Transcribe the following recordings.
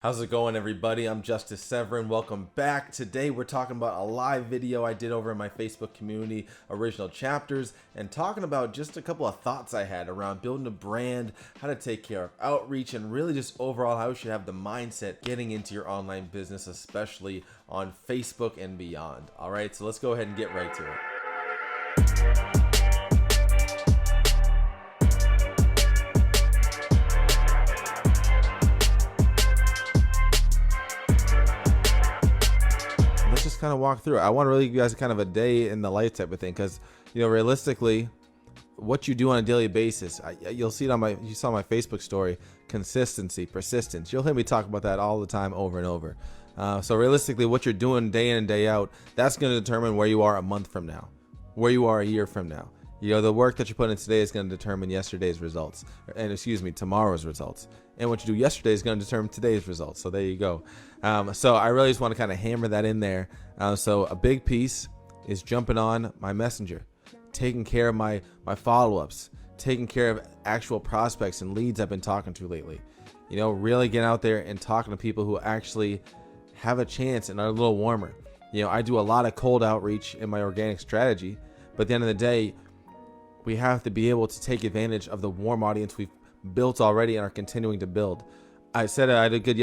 How's it going, everybody? I'm Justice Severin. Welcome back. Today we're talking about a live video I did over in my Facebook community, Original Chapters, and talking about just a couple of thoughts I had around building a brand, how to take care of outreach, and really just overall how you should have the mindset getting into your online business, especially on Facebook and beyond. All right, so let's go ahead and get right to it. Let's just kind of walk through it. I want to really give you guys kind of a day in the life type of thing, because realistically, what you do on a daily basis, you'll see it on you saw my Facebook story, consistency, persistence. You'll hear me talk about that all the time, over and over. So realistically, what you're doing day in and day out, that's going to determine where you are a month from now, where you are a year from now. The work that you put in today is going to determine yesterday's results, and tomorrow's results. And what you do yesterday is going to determine today's results. So there you go. So I really just want to kind of hammer that in there. So a big piece is jumping on my messenger, taking care of my follow-ups, taking care of actual prospects and leads I've been talking to lately. Really get out there and talking to people who actually have a chance and are a little warmer. I do a lot of cold outreach in my organic strategy, but at the end of the day, we have to be able to take advantage of the warm audience we've built already and are continuing to build. I said I did good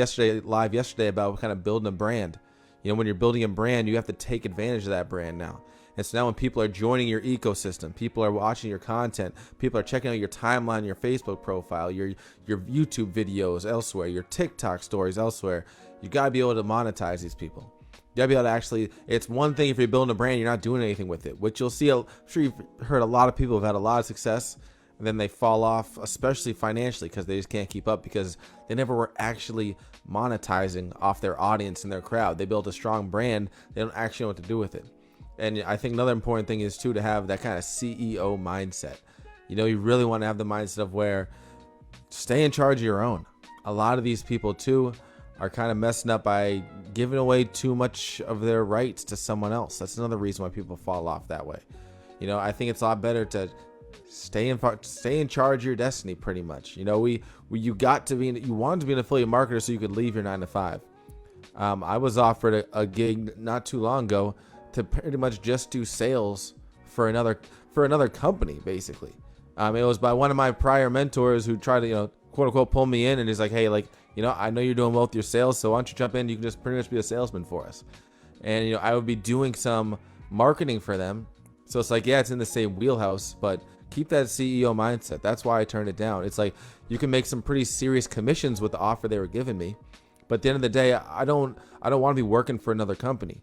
live yesterday about kind of building a brand. When you're building a brand, you have to take advantage of that brand now. And so now when people are joining your ecosystem, people are watching your content, people are checking out your timeline, your Facebook profile, your YouTube videos elsewhere, your TikTok stories elsewhere, you got to be able to monetize these people. You gotta be able to actually, it's one thing if you're building a brand, you're not doing anything with it, which you'll see. I'm sure you've heard a lot of people have had a lot of success, and then they fall off, especially financially, because they just can't keep up because they never were actually monetizing off their audience and their crowd. They built a strong brand, they don't actually know what to do with it. And I think another important thing is too, to have that kind of CEO mindset. You really want to have the mindset of where stay in charge of your own. A lot of these people too are kind of messing up by giving away too much of their rights to someone else. That's another reason why people fall off that way. I think it's a lot better to stay in charge of your destiny, pretty much. You wanted to be an affiliate marketer so you could leave your 9-to-5. I was offered a gig not too long ago to pretty much just do sales for another company, basically. It was by one of my prior mentors who tried to, quote unquote, pull me in, and he's like, hey, I know you're doing well with your sales, so why don't you jump in? You can just pretty much be a salesman for us. And, I would be doing some marketing for them. So it's like, yeah, it's in the same wheelhouse, but keep that CEO mindset. That's why I turned it down. It's like, you can make some pretty serious commissions with the offer they were giving me. But at the end of the day, I don't want to be working for another company.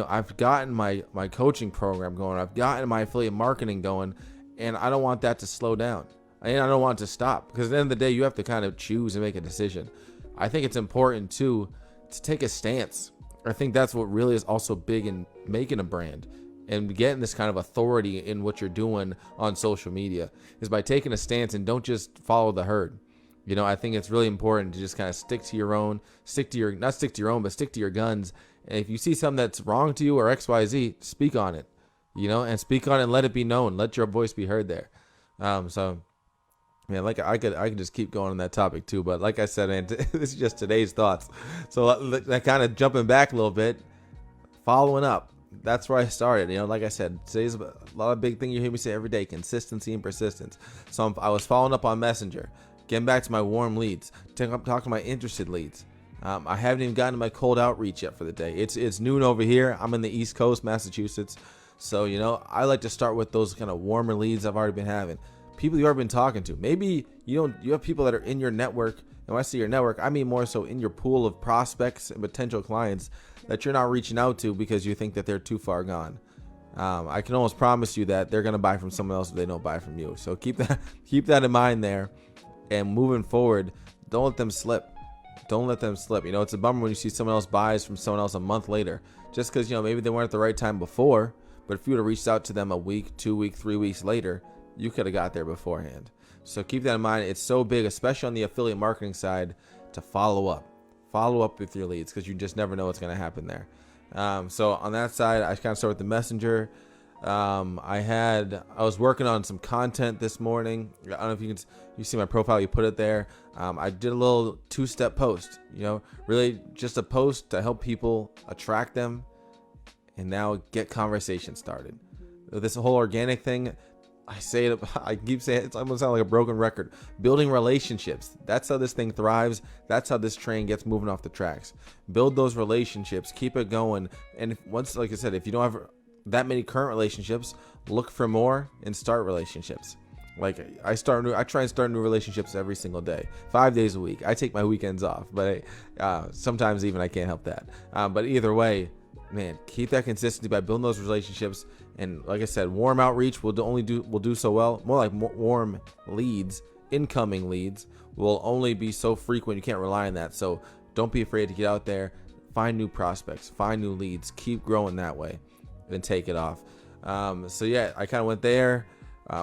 I've gotten my coaching program going. I've gotten my affiliate marketing going, and I don't want that to slow down. And I don't want it to stop, because at the end of the day, you have to kind of choose and make a decision. I think it's important too to take a stance. I think that's what really is also big in making a brand and getting this kind of authority in what you're doing on social media, is by taking a stance and don't just follow the herd. I think it's really important to just kind of stick to your guns. And if you see something that's wrong to you or XYZ, speak on it, and speak on it and let it be known. Let your voice be heard there. Man, I could just keep going on that topic too, but like I said, man, this is just today's thoughts. So that kind of jumping back a little bit, following up. That's where I started. Like I said, today's a lot of big thing you hear me say every day: consistency and persistence. So I was following up on Messenger, getting back to my warm leads, talking to my interested leads. I haven't even gotten to my cold outreach yet for the day. It's noon over here. I'm in the East Coast, Massachusetts. So I like to start with those kind of warmer leads I've already been having. People you've already been talking to. Maybe you have people that are in your network. And when I say your network, I mean more so in your pool of prospects and potential clients that you're not reaching out to because you think that they're too far gone. I can almost promise you that they're going to buy from someone else if they don't buy from you. So keep that in mind there. And moving forward, don't let them slip. Don't let them slip. It's a bummer when you see someone else buys from someone else a month later, just because maybe they weren't at the right time before. But if you would have reached out to them a week, 2 weeks, 3 weeks later, you could have got there beforehand. So keep that in mind. It's so big, especially on the affiliate marketing side, to follow up with your leads, because you just never know what's going to happen there. So on that side, I kind of start with the messenger. I was working on some content this morning. I don't know if you see my profile, you put it there. I did a little 2-step post, really just a post to help people, attract them, and now get conversation started. This whole organic thing, I keep saying it's almost sound like a broken record. Building relationships. That's how this thing thrives. That's how this train gets moving off the tracks. Build those relationships, keep it going. And once, like I said, if you don't have that many current relationships, look for more and start relationships. Like I try and start new relationships every single day, 5 days a week. I take my weekends off, but sometimes even I can't help that. But either way, man, keep that consistency by building those relationships. And like I said, warm outreach will do so well. More like warm leads, incoming leads will only be so frequent. You can't rely on that. So don't be afraid to get out there, find new prospects, find new leads, keep growing that way, then take it off. So yeah, I kind of went there. I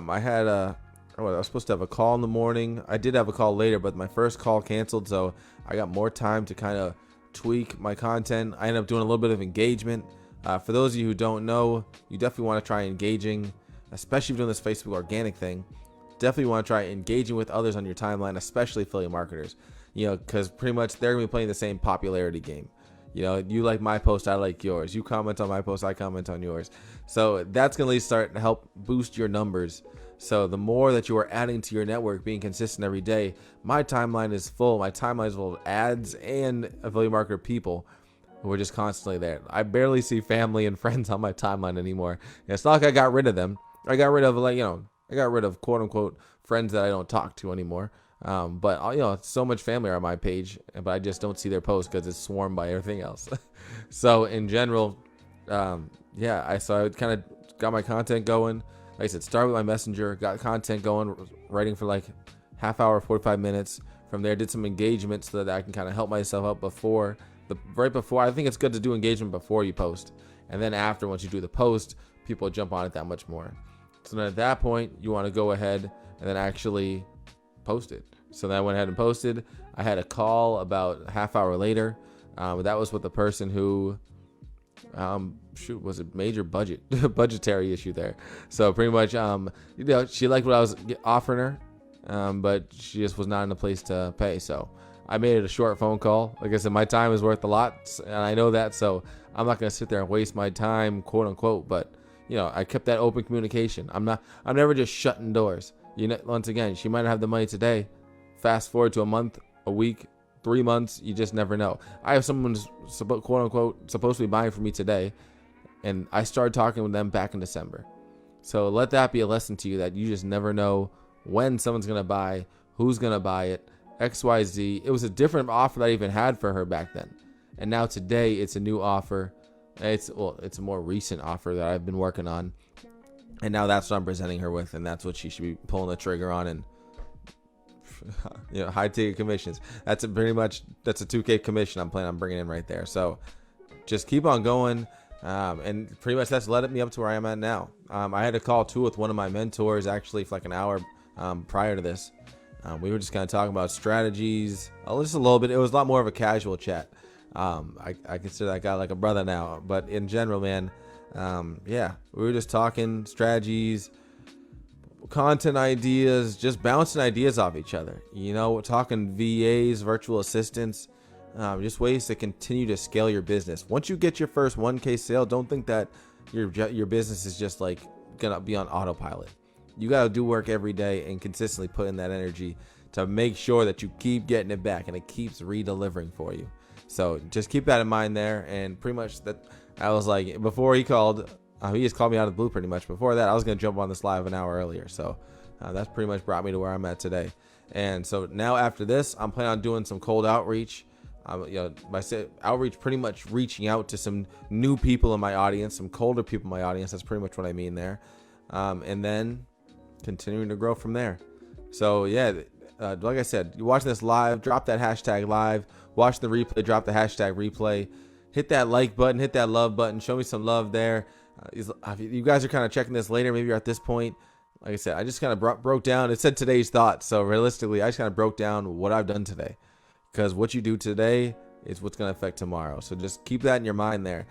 was supposed to have a call in the morning. I did have a call later, but my first call canceled, so I got more time to kind of tweak my content. I ended up doing a little bit of engagement. For those of you who don't know, you definitely want to try engaging, especially if you're doing this Facebook organic thing. Definitely want to try engaging with others on your timeline, especially affiliate marketers, because pretty much they're going to be playing the same popularity game. You like my post, I like yours. You comment on my post, I comment on yours. So that's going to start to help boost your numbers. So the more that you are adding to your network, being consistent every day, my timeline is full. My timeline is full of ads and affiliate marketer people who are just constantly there. I barely see family and friends on my timeline anymore. It's not like I got rid of them. I got rid of quote unquote friends that I don't talk to anymore. But so much family are on my page, but I just don't see their posts because it's swarmed by everything else. So in general, I kind of got my content going. Like I said, started with my messenger, got content going, writing for like half hour, 45 minutes. From there, did some engagement so that I can kind of help myself out right before. I think it's good to do engagement before you post, and then after, once you do the post, people jump on it that much more. So then at that point, you want to go ahead and then actually post it. So then I went ahead and posted. I had a call about a half hour later. That was with a person who was a major budgetary issue there. So pretty much, she liked what I was offering her, but she just was not in a place to pay. So I made it a short phone call. Like I said, my time is worth a lot, and I know that. So I'm not going to sit there and waste my time, quote unquote. But I kept that open communication. I'm never just shutting doors. Once again, she might have the money today. Fast forward to a month, a week, 3 months, you just never know. I have someone who's quote unquote supposed to be buying from me today, and I started talking with them back in December. So let that be a lesson to you that you just never know when someone's going to buy, who's going to buy it, XYZ. It was a different offer that I even had for her back then. And now today it's a new offer. It's a more recent offer that I've been working on. And now that's what I'm presenting her with, and that's what she should be pulling the trigger on. And high ticket commissions. That's a 2K commission I'm planning on bringing in right there. So just keep on going. And pretty much that's led me up to where I am at now. I had a call too with one of my mentors actually for like an hour prior to this. We were just kind of talking about strategies, just a little bit. It was a lot more of a casual chat. I consider that guy like a brother now, but in general, man, we were just talking strategies, content ideas, just bouncing ideas off each other. Talking VAs, virtual assistants, just ways to continue to scale your business. Once you get your first 1K sale, don't think that your business is just like gonna be on autopilot. You got to do work every day and consistently put in that energy to make sure that you keep getting it back and it keeps re-delivering for you. So just keep that in mind there. And pretty much that I was like, before he called, he just called me out of the blue pretty much. Before that, I was going to jump on this live an hour earlier. So that's pretty much brought me to where I'm at today. And so now after this, I'm planning on doing some cold outreach. My outreach, pretty much reaching out to some new people in my audience, some colder people in my audience. That's pretty much what I mean there. And then continuing to grow from there. So like I said, you're watching this live, drop that hashtag live. Watch the replay, drop the hashtag replay. Hit that like button, hit that love button. Show me some love there. You guys are kind of checking this later. Maybe you're at this point. Like I said, I just kind of broke down. It said today's thoughts. So realistically, I just kind of broke down what I've done today. Because what you do today is what's going to affect tomorrow. So just keep that in your mind there.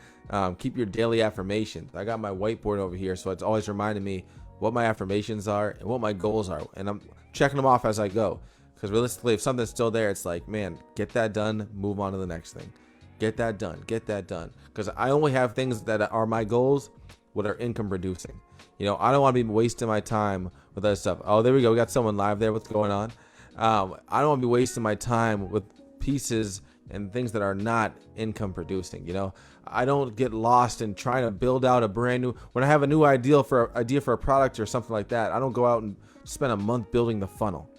Keep your daily affirmations. I got my whiteboard over here, so it's always reminding me what my affirmations are and what my goals are, and I'm checking them off as I go. Because realistically, if something's still there, it's like, man, get that done, move on to the next thing. Get that done, get that done. Because I only have things that are my goals, what are income producing. You know, I don't want to be wasting my time with other stuff. Oh, there we go. We got someone live there. What's going on? I don't want to be wasting my time with pieces and things that are not income producing. You know, I don't get lost in trying to build out a brand new, when I have a new idea for a product or something like that, I don't go out and spend a month building the funnel.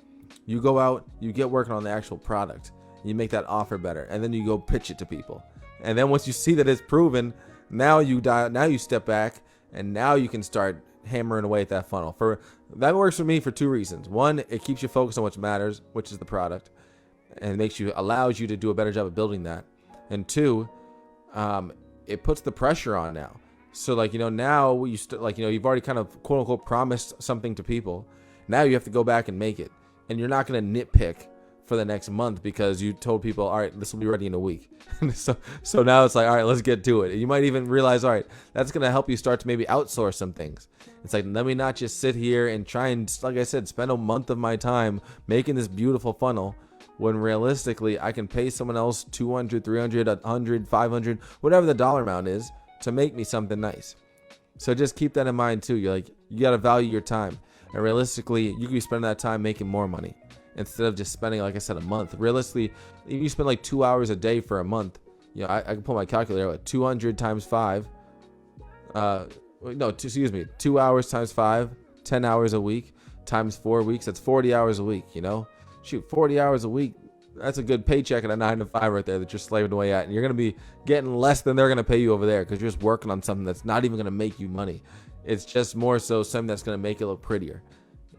You go out, you get working on the actual product, you make that offer better, and then you go pitch it to people. And then once you see that it's proven, now you step back, and now you can start hammering away at that funnel. For that works for me for two reasons. One, it keeps you focused on what matters, which is the product, and allows you to do a better job of building that. And two, it puts the pressure on now. So like, you know, now you've already kind of quote unquote promised something to people. Now you have to go back and make it, and you're not going to nitpick for the next month because you told people, all right, this will be ready in a week. so now it's like, all right, let's get to it. And you might even realize, all right, that's going to help you start to maybe outsource some things. It's like, let me not just sit here and try and, like I said, spend a month of my time making this beautiful funnel, when realistically I can pay someone else 200, 300, 100, 500, whatever the dollar amount is, to make me something nice. So just keep that in mind too. You got to value your time. And realistically, you could be spending that time making more money instead of just spending, like I said, a month. Realistically, if you spend like 2 hours a day for a month, you know, I can pull my calculator out. 200 times 5. 2 hours times 5, 10 hours a week times 4 weeks. That's 40 hours a week, you know? Shoot, 40 hours a week. That's a good paycheck at a 9 to 5 right there that you're slaving away at. And you're going to be getting less than they're going to pay you over there because you're just working on something that's not even going to make you money. It's just more so something that's going to make it look prettier.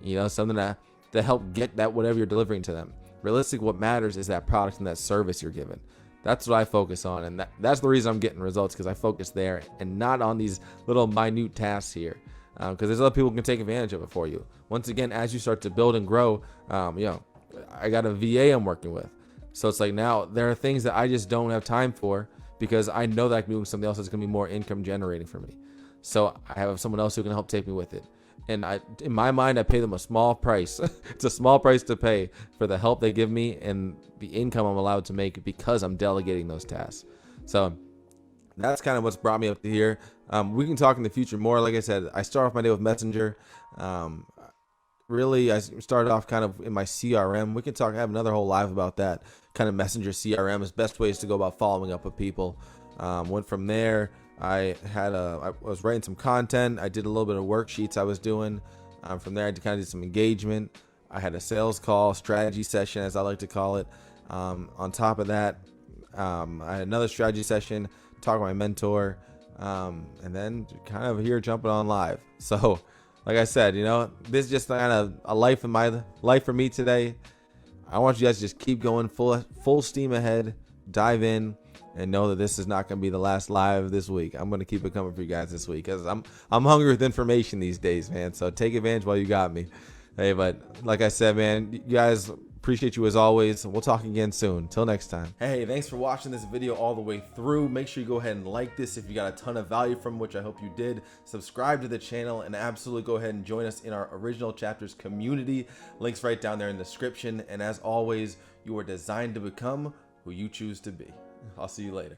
You know, something to help get that whatever you're delivering to them. Realistically, what matters is that product and that service you're giving. That's what I focus on, and that's the reason I'm getting results, because I focus there and not on these little minute tasks here. Because there's other people who can take advantage of it for you. Once again, as you start to build and grow, you know, I got a VA I'm working with. So it's like now there are things that I just don't have time for because I know that I can be doing something else that's going to be more income generating for me. So I have someone else who can help take me with it. And in my mind, I pay them a small price. It's a small price to pay for the help they give me and the income I'm allowed to make because I'm delegating those tasks. So that's kind of what's brought me up to here. We can talk in the future more. Like I said, I start off my day with Messenger. Really, I started off kind of in my CRM. We can have another whole live about that. Kind of Messenger CRM is best ways to go about following up with people. Went from there. I was writing some content. I did a little bit of worksheets I was doing. From there, I kind of did some engagement. I had a sales call, strategy session, as I like to call it. On top of that, I had another strategy session, talk with my mentor, and then kind of here jumping on live. So, like I said, you know, this is just kind of a life in my life for me today. I want you guys to just keep going full steam ahead, dive in, and know that this is not going to be the last live this week. I'm going to keep it coming for you guys this week because I'm hungry with information these days, man. So take advantage while you got me. Hey, but like I said, man, you guys, appreciate you as always. We'll talk again soon. Till next time. Hey, thanks for watching this video all the way through. Make sure you go ahead and like this if you got a ton of value from, which I hope you did. Subscribe to the channel and absolutely go ahead and join us in our original chapters community. Links right down there in the description. And as always, you are designed to become who you choose to be. I'll see you later.